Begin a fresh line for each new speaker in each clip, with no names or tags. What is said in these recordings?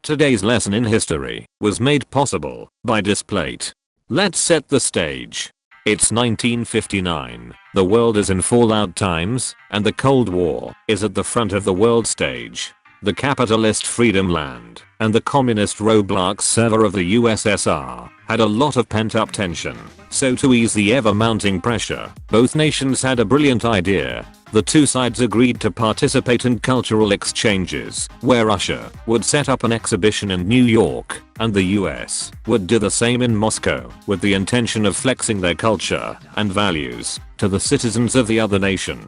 Today's lesson in history was made possible by Despacito. Let's set the stage. It's 1959. The world is in fallout times, and the Cold War is at the front of the world stage. The capitalist freedom land and the communist Roblox server of the USSR had a lot of pent-up tension. So to ease the ever-mounting pressure, both nations had a brilliant idea. The two sides agreed to participate in cultural exchanges, where Russia would set up an exhibition in New York, and the US would do the same in Moscow, with the intention of flexing their culture and values to the citizens of the other nation.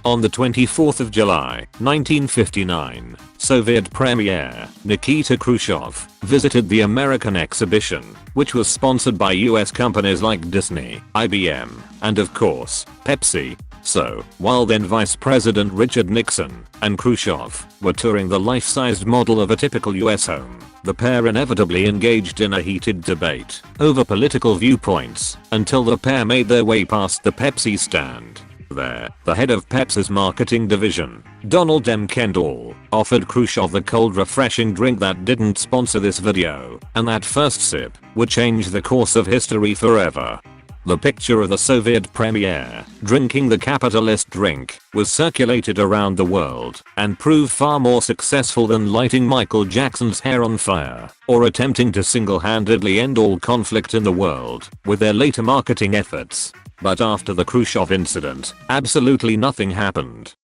On the 24th of July, 1959, Soviet Premier Nikita Khrushchev visited the American exhibition, which was sponsored by US companies like Disney, IBM, and of course, Pepsi. So, while then Vice President Richard Nixon and Khrushchev were touring the life-sized model of a typical US home, the pair inevitably engaged in a heated debate over political viewpoints until the pair made their way past the Pepsi stand. There, the head of Pepsi's marketing division, Donald M. Kendall, offered Khrushchev the cold refreshing drink that didn't sponsor this video, and that first sip would change the course of history forever. The picture of the Soviet premier drinking the capitalist drink was circulated around the world and proved far more successful than lighting Michael Jackson's hair on fire or attempting to single-handedly end all conflict in the world with their later marketing efforts. But after the Khrushchev incident, absolutely nothing happened.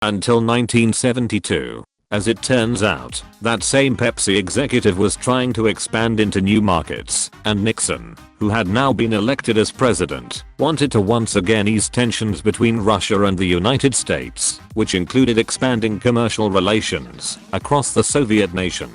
Until 1972. As it turns out, that same Pepsi executive was trying to expand into new markets, and Nixon, who had now been elected as president, wanted to once again ease tensions between Russia and the United States, which included expanding commercial relations across the Soviet nation.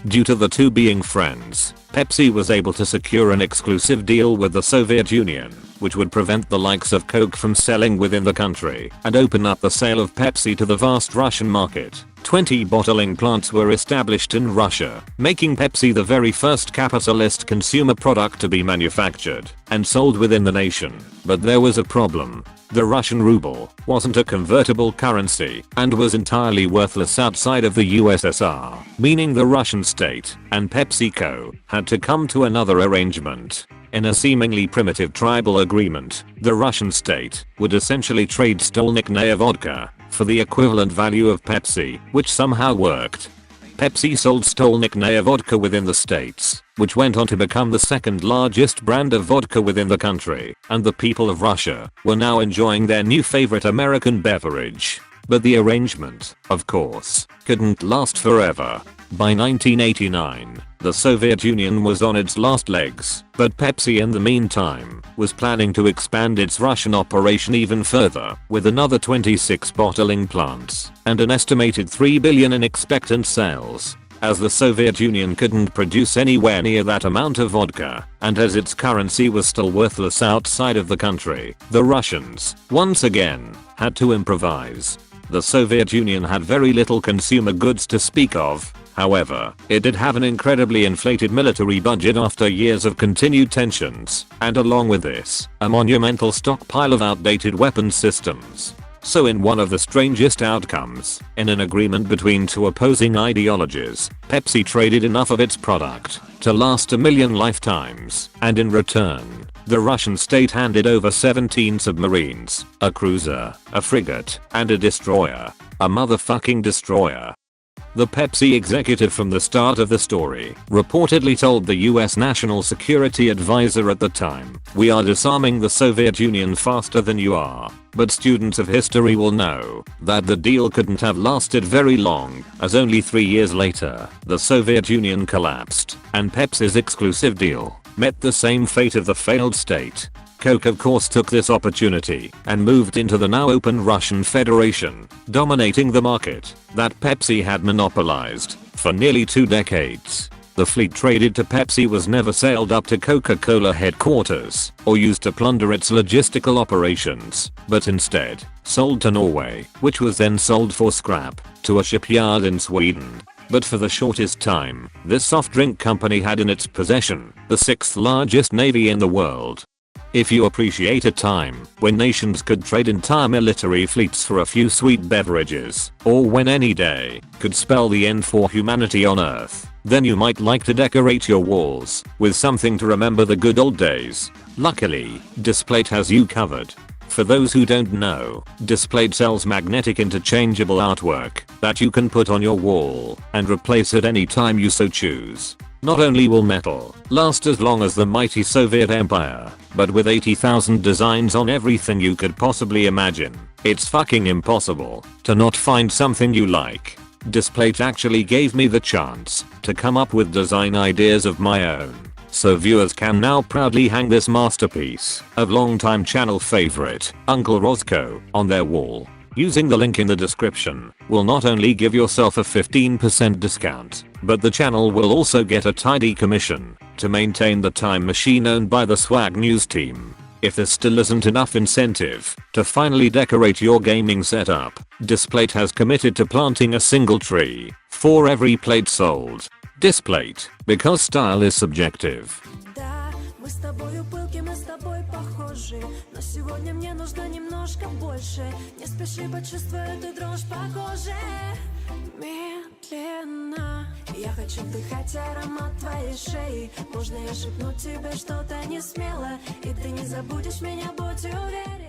Due to the two being friends, Pepsi was able to secure an exclusive deal with the Soviet Union, which would prevent the likes of Coke from selling within the country and open up the sale of Pepsi to the vast Russian market. 20 bottling plants were established in Russia, making Pepsi the very first capitalist consumer product to be manufactured and sold within the nation. But there was a problem. The Russian ruble wasn't a convertible currency and was entirely worthless outside of the USSR, meaning the Russian state and PepsiCo had to come to another arrangement. In a seemingly primitive tribal agreement, the Russian state would essentially trade stolnyknaya vodka for the equivalent value of Pepsi, which somehow worked. Pepsi sold stolnyknaya vodka within the states, which went on to become the second largest brand of vodka within the country, and the people of Russia were now enjoying their new favorite American beverage. But the arrangement, of course, couldn't last forever. By 1989, the Soviet Union was on its last legs, but Pepsi in the meantime was planning to expand its Russian operation even further with another 26 bottling plants and an estimated $3 billion in expectant sales. As the Soviet Union couldn't produce anywhere near that amount of vodka, and as its currency was still worthless outside of the country, the Russians, once again, had to improvise. The Soviet Union had very little consumer goods to speak of. However, it did have an incredibly inflated military budget after years of continued tensions, and along with this, a monumental stockpile of outdated weapons systems. So in one of the strangest outcomes, in an agreement between two opposing ideologies, Pepsi traded enough of its product to last 1 million lifetimes, and in return, the Russian state handed over 17 submarines, a cruiser, a frigate, and a destroyer. A motherfucking destroyer. The Pepsi executive from the start of the story reportedly told the US National Security Advisor at the time, "We are disarming the Soviet Union faster than you are." But students of history will know that the deal couldn't have lasted very long, as only 3 years later, the Soviet Union collapsed, and Pepsi's exclusive deal met the same fate of the failed state. Coke of course took this opportunity and moved into the now open Russian Federation, dominating the market that Pepsi had monopolized for nearly 2 decades. The fleet traded to Pepsi was never sailed up to Coca-Cola headquarters or used to plunder its logistical operations, but instead sold to Norway, which was then sold for scrap to a shipyard in Sweden. But for the shortest time, this soft drink company had in its possession the 6th largest navy in the world. If you appreciate a time when nations could trade entire military fleets for a few sweet beverages, or when any day could spell the end for humanity on Earth, then you might like to decorate your walls with something to remember the good old days. Luckily, Displate has you covered. For those who don't know, Displate sells magnetic interchangeable artwork that you can put on your wall and replace at any time you so choose. Not only will metal last as long as the mighty Soviet Empire, but with 80,000 designs on everything you could possibly imagine, it's fucking impossible to not find something you like. Displate actually gave me the chance to come up with design ideas of my own, so viewers can now proudly hang this masterpiece of longtime channel favorite, Uncle Roscoe, on their wall. Using the link in the description will not only give yourself a 15% discount, but the channel will also get a tidy commission to maintain the time machine owned by the Swag News team. If this still isn't enough incentive to finally decorate your gaming setup, Displate has committed to planting a single tree for every plate sold. Displate, because style is subjective.
Мы с тобою пылки, мы с тобой похожи. Но сегодня мне нужно немножко больше. Не спеши, почувствуй эту дрожь по коже. Медленно я хочу вдыхать аромат твоей шеи. Можно я шепну тебе что-то не смело, и ты не забудешь меня, будь уверен.